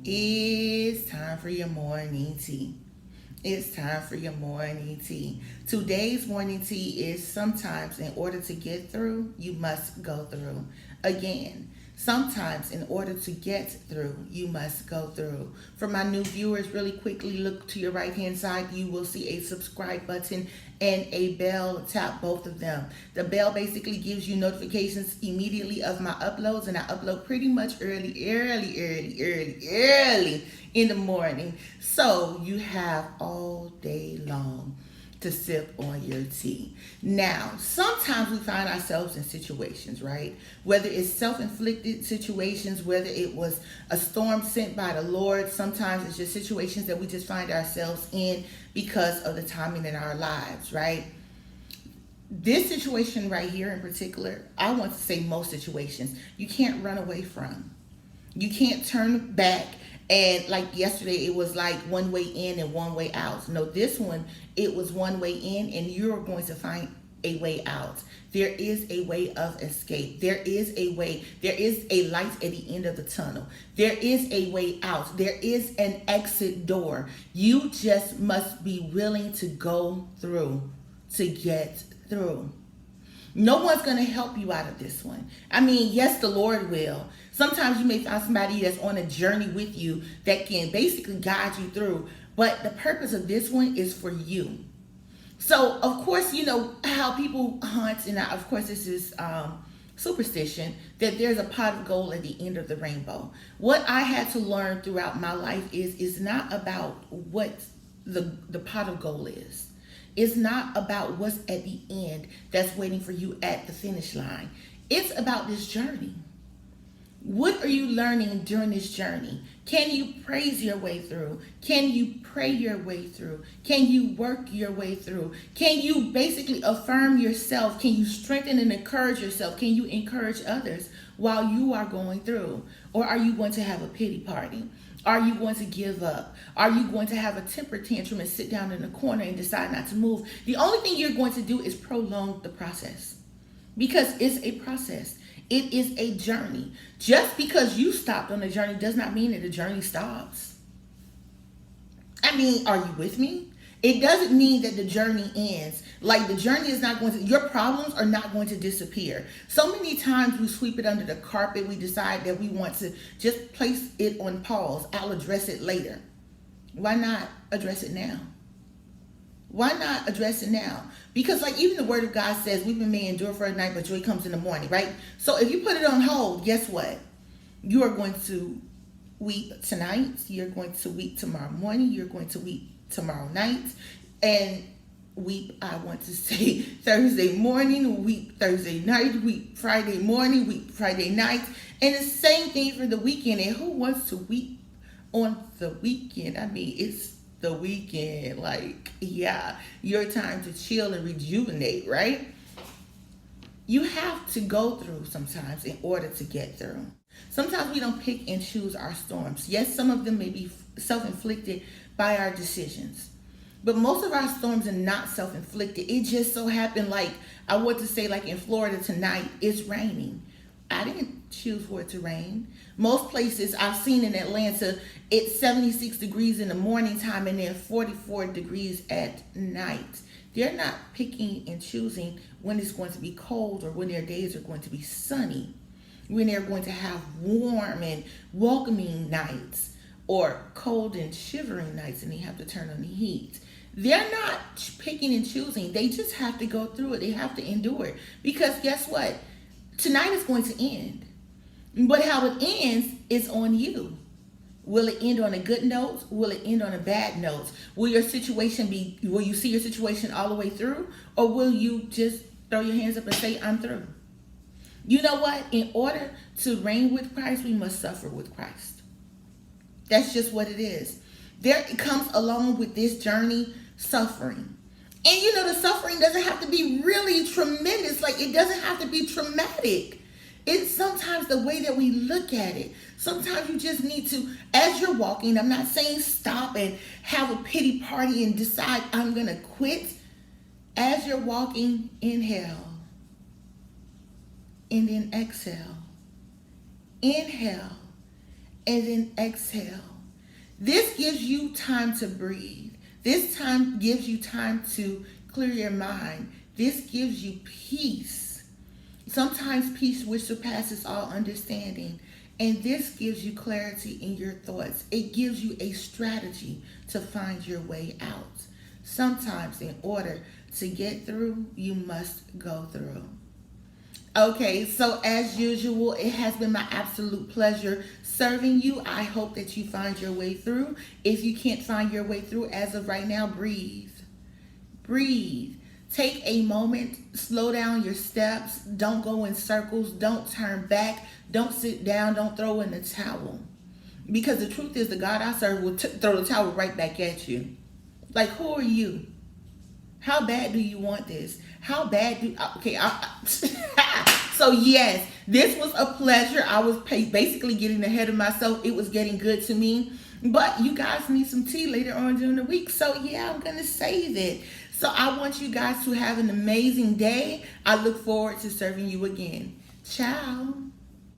It's time for your morning tea. It's time for your morning tea. Today's morning tea is sometimes in order to get through, you must go through. Again, sometimes in order to get through, you must go through. For my new viewers, really quickly look to your right hand side. You will see a subscribe button and a bell. Tap both of them. The bell basically gives you notifications immediately of my uploads, and I upload pretty much early in the morning. So you have all day long to sip on your tea. Now, sometimes we find ourselves in situations, right? Whether it's self-inflicted situations, whether it was a storm sent by the Lord, sometimes it's just situations that we just find ourselves in because of the timing in our lives, right? This situation right here in particular, I want to say most situations, you can't run away from. You can't turn back and like yesterday it was like one way in and one way out. No, this one it was one way in and you're going to find a way out. There is a way of escape. There is a way. There is a light at the end of the tunnel. There is a way out. There is an exit door. You just must be willing to go through to get through. No one's going to help you out of this one. I mean, yes, the Lord will. Sometimes you may find somebody that's on a journey with you that can basically guide you through. But the purpose of this one is for you. So, of course, you know how people hunt, and of course, this is superstition, that there's a pot of gold at the end of the rainbow. What I had to learn throughout my life is not about what the pot of gold is. It's not about what's at the end that's waiting for you at the finish line. It's about this journey. What are you learning during this journey? Can you praise your way through? Can you pray your way through? Can you work your way through? Can you basically affirm yourself? Can you strengthen and encourage yourself? Can you encourage others while you are going through? Or are you going to have a pity party? Are you going to give up? Are you going to have a temper tantrum and sit down in a corner and decide not to move? The only thing you're going to do is prolong the process because it's a process. It is a journey. Just because you stopped on the journey does not mean that the journey stops. I mean, are you with me? It doesn't mean that the journey ends. Like the journey is not going to, your problems are not going to disappear. So many times we sweep it under the carpet. We decide that we want to just place it on pause. I'll address it later. Why not address it now? Why not address it now? Because like even the word of God says, weeping may endure for a night, but joy comes in the morning, right? So if you put it on hold, guess what? You are going to weep tonight. You're going to weep tomorrow morning. You're going to weep tomorrow night. And weep, I want to say Thursday morning, weep Thursday night, weep Friday morning, weep Friday night. And the same thing for the weekend. And who wants to weep on the weekend? I mean, it's the weekend, like, yeah, your time to chill and rejuvenate, right? You have to go through sometimes in order to get through. Sometimes we don't pick and choose our storms. Yes, some of them may be self-inflicted by our decisions, but most of our storms are not self-inflicted. It just so happened, like I want to say, like in Florida tonight, it's raining. I didn't choose for it to rain. Most places I've seen in Atlanta, it's 76 degrees in the morning time and then 44 degrees at night. They're not picking and choosing when it's going to be cold or when their days are going to be sunny, when they're going to have warm and welcoming nights or cold and shivering nights and they have to turn on the heat. They're not picking and choosing. They just have to go through it. They have to endure it. Because guess what? Tonight is going to end. But how it ends is on you. Will it end on a good note? Will it end on a bad note? Will you see your situation all the way through? Or will you just throw your hands up and say, I'm through? You know what? In order to reign with Christ, we must suffer with Christ. That's just what it is. There comes along with this journey suffering. And you know, the suffering doesn't have to be really tremendous. Like it doesn't have to be traumatic. It's sometimes the way that we look at it. Sometimes you just need to, as you're walking, I'm not saying stop and have a pity party and decide I'm going to quit. As you're walking, inhale and then exhale. Inhale and then exhale. This gives you time to breathe. This time gives you time to clear your mind. This gives you peace. Sometimes peace which surpasses all understanding. And this gives you clarity in your thoughts. It gives you a strategy to find your way out. Sometimes in order to get through, you must go through. Okay, so as usual, it has been my absolute pleasure serving you. I hope that you find your way through. If you can't find your way through as of right now, breathe. Breathe. Take a moment, slow down your steps. Don't go in circles. Don't turn back. Don't sit down. Don't throw in the towel. Because the truth is, the God I serve will throw the towel right back at you. Like, who are you? How bad do you want this? How bad do... Okay, so yes, this was a pleasure. I was basically getting ahead of myself. It was getting good to me. But you guys need some tea later on during the week. So yeah, I'm going to save it. So I want you guys to have an amazing day. I look forward to serving you again. Ciao.